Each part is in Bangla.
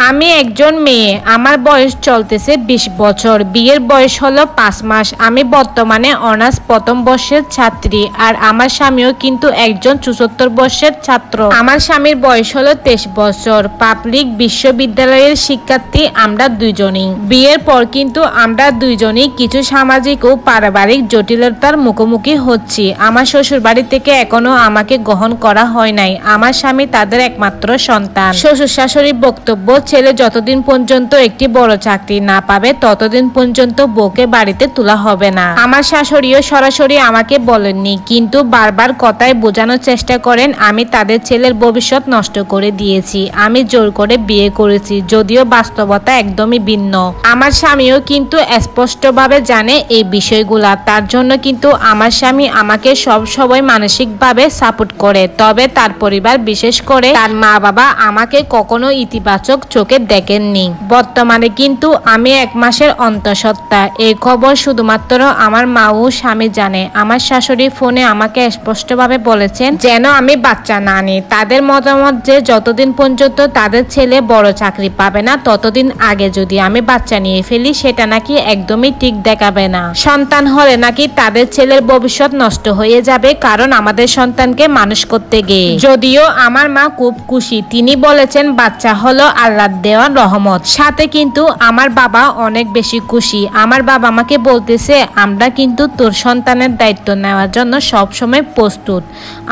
আমি একজন মেয়ে, আমার বয়স চলতেছে 20 বছর, বিয়ের বয়স হলো 5 মাস। আমি বর্তমানে অনার্স প্রথম বর্ষের ছাত্রী, আর আমার স্বামীও কিন্তু একজন 74 বর্ষের ছাত্র। আমার স্বামীর বয়স হলো 23 বছর, পাবলিক বিশ্ববিদ্যালয়ের শিক্ষার্থী আমরা দুইজনই। বিয়ের পর কিন্তু আমরা দুইজনই কিছু সামাজিক ও পারিবারিক জটিলতার মুখোমুখি হচ্ছি। আমার শ্বশুর বাড়ি থেকে এখনো আমাকে গ্রহণ করা হয় নাই। আমার স্বামী তাদের একমাত্র সন্তান। শ্বশুর শাশুড়ির বক্তব্য, ছেলে যতদিন পর্যন্ত একটি বড় চাকরি না পাবে ততদিন পর্যন্ত বউকে বাড়িতে তোলা হবে না। আমার শাশুড়িও সরাসরি আমাকে বলেননি, কিন্তু বারবার কথায় বোঝানোর চেষ্টা করেন আমি তাদের ছেলের ভবিষ্যৎ নষ্ট করে দিয়েছি। আমি জোর করে বিয়ে করেছি, যদিও বাস্তবতা একদমই ভিন্ন। আমার স্বামীও কিন্তু স্পষ্টভাবে জানে এই বিষয়গুলা। তার জন্য কিন্তু আমার স্বামী আমাকে সব সময় মানসিকভাবে সাপোর্ট করে। তবে তার পরিবার, বিশেষ করে তার মা বাবা, আমাকে কখনো ইতিবাচক চোখে দেখেননি। বর্তমানে কিন্তু আমি 1 মাসের অন্তঃসত্ত্বা। এই খবর শুধুমাত্র আমার মা ও স্বামী জানে। আমার শাশুড়ি ফোনে আমাকে স্পষ্টভাবে বলেছেন যেন আমি বাচ্চা না নিই। তাদের মতামত যে যতদিন পর্যন্ত তাদের ছেলে বড় চাকরি পাবে না ততদিন আগে যদি আমি বাচ্চা নিয়ে ফেলি সেটা নাকি একদমই ঠিক দেখাবে না। সন্তান হলে নাকি তাদের ছেলের ভবিষ্যৎ নষ্ট হয়ে যাবে, কারণ আমাদের সন্তানকে মানুষ করতে গিয়ে। যদিও আমার মা খুব খুশি, তিনি বলেছেন বাচ্চা হলো আল্লাহর দেওয়া রহমত। সাথে কিন্তু আমার বাবা অনেক বেশি খুশি। আমার বাবা আমাকে বলতেছে আমরা কিন্তু তোর সন্তানের দায়িত্ব নেওয়ার জন্য সবসময় প্রস্তুত।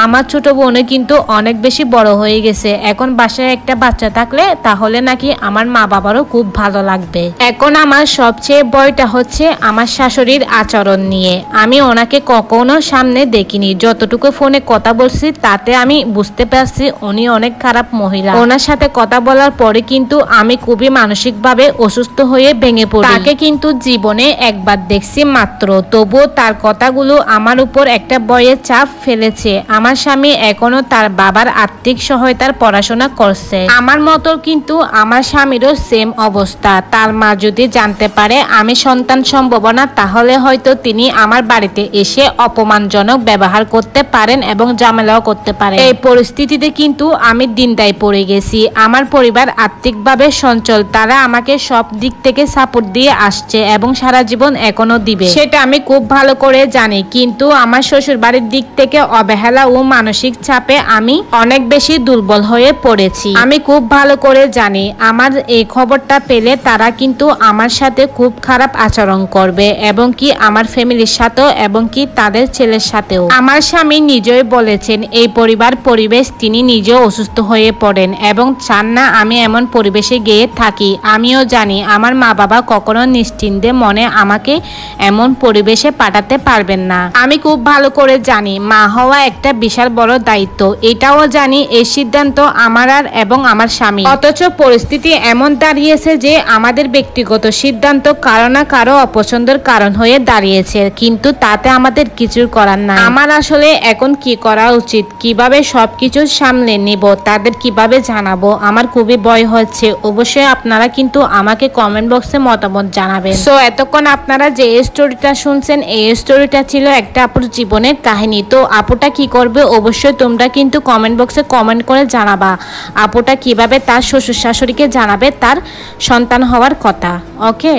আমার ছোট বোনে কিন্তু অনেক বেশি বড় হয়ে গেছে। এখন বাসায় একটা বাচ্চা থাকলে তাহলে নাকি আমার মা বাবারও খুব ভালো লাগবে। এখন আমার সবচেয়ে ভয়টা হচ্ছে আমার শাশুড়ির আচরণ নিয়ে। আমি ওনাকে কখনো সামনে দেখিনি, যতটুকু ফোনে কথা বলছি তাতে আমি বুঝতে পারছি উনি অনেক খারাপ মহিলা। ওনার সাথে কথা বলার পরে কিন্তু আমি খুবই মানসিকভাবে অসুস্থ হয়ে ভেঙে পড়ি। তাকে কিন্তু জীবনে একবার দেখছি মাত্র, তবুও তার কথাগুলো আমার উপর একটা ভয়ের চাপ ফেলেছে। আমার স্বামী এখনো তার বাবার আর্থিক সহায়তার পড়াশোনা করছে। আমার মতো কিন্তু আমার স্বামীরও সেম অবস্থা। তার মা যদি জানতে পারে আমি সন্তান সম্ভব না, তাহলে হয়তো তিনি আমার বাড়িতে এসে অপমানজনক ব্যবহার করতে পারেন এবং ঝামেলাও করতে পারেন। এই পরিস্থিতিতে কিন্তু আমি দ্বিধায় পড়ে গেছি। আমার পরিবার আর্থিকভাবে সচ্ছল, তারা আমাকে সব দিক থেকে সাপোর্ট দিয়ে আসছে এবং সারা জীবন এখনো দিবে, সেটা আমি খুব ভালো করে জানি। কিন্তু আমার শ্বশুর বাড়ির দিক থেকে অবহেলা ও মানসিক চাপে আমি অনেক বেশি দুর্বল হয়ে পড়েছি। আমি খুব ভালো করে জানি আমার এই খবরটা পেলে তারা কিন্তু আমার সাথে খুব খারাপ আচরণ করবে, এবং কি আমার ফ্যামিলির সাথেও, এবং কি তাদের ছেলের সাথেও। আমার স্বামী নিজেই বলেছেন এই পরিবেশ তিনি নিজেও অসুস্থ হয়ে পড়েন এবং চান না আমি এমন পরিবেশে গিয়ে থাকি। আমিও জানি আমার মা বাবা কখনো নিশ্চিন্তে মনে আমাকে এমন পরিবেশে পাঠাতে পারবেন না। আমি খুব ভালো করে জানি মা হওয়া একটা বিশাল বড় দায়িত্ব। এটাও জানি এই সিদ্ধান্ত আমার আর এবং আমার স্বামী। অথচ পরিস্থিতি এমন দাঁড়িয়েছে যে আমাদের ব্যক্তিগত সিদ্ধান্ত কারো না কারো অপছন্দের কারণ হয়ে দাঁড়িয়েছে, কিন্তু তাতে আমাদের কিছু করার নাই। আমার আসলে এখন কি করা উচিত, কিভাবে সবকিছু সামলে নিব, তাদের কিভাবে জানাবো, আমার খুবই ভয় হচ্ছে। অবশ্যই আপনারা কিন্তু আমাকে কমেন্ট বক্সে মতামত জানাবেন। সো এতক্ষণ আপনারা যে স্টোরিটা শুনছেন, এই স্টোরিটা ছিল একটা আপুর জীবনের কাহিনী। তো আপুটা কি করবে অবশ্যই তোমরা কিন্তু কমেন্ট বক্সে কমেন্ট করে জানাবা আপুটা কিভাবে তার শ্বশুর শাশুড়িকে জানাবে তার সন্তান হওয়ার কথা। ওকে।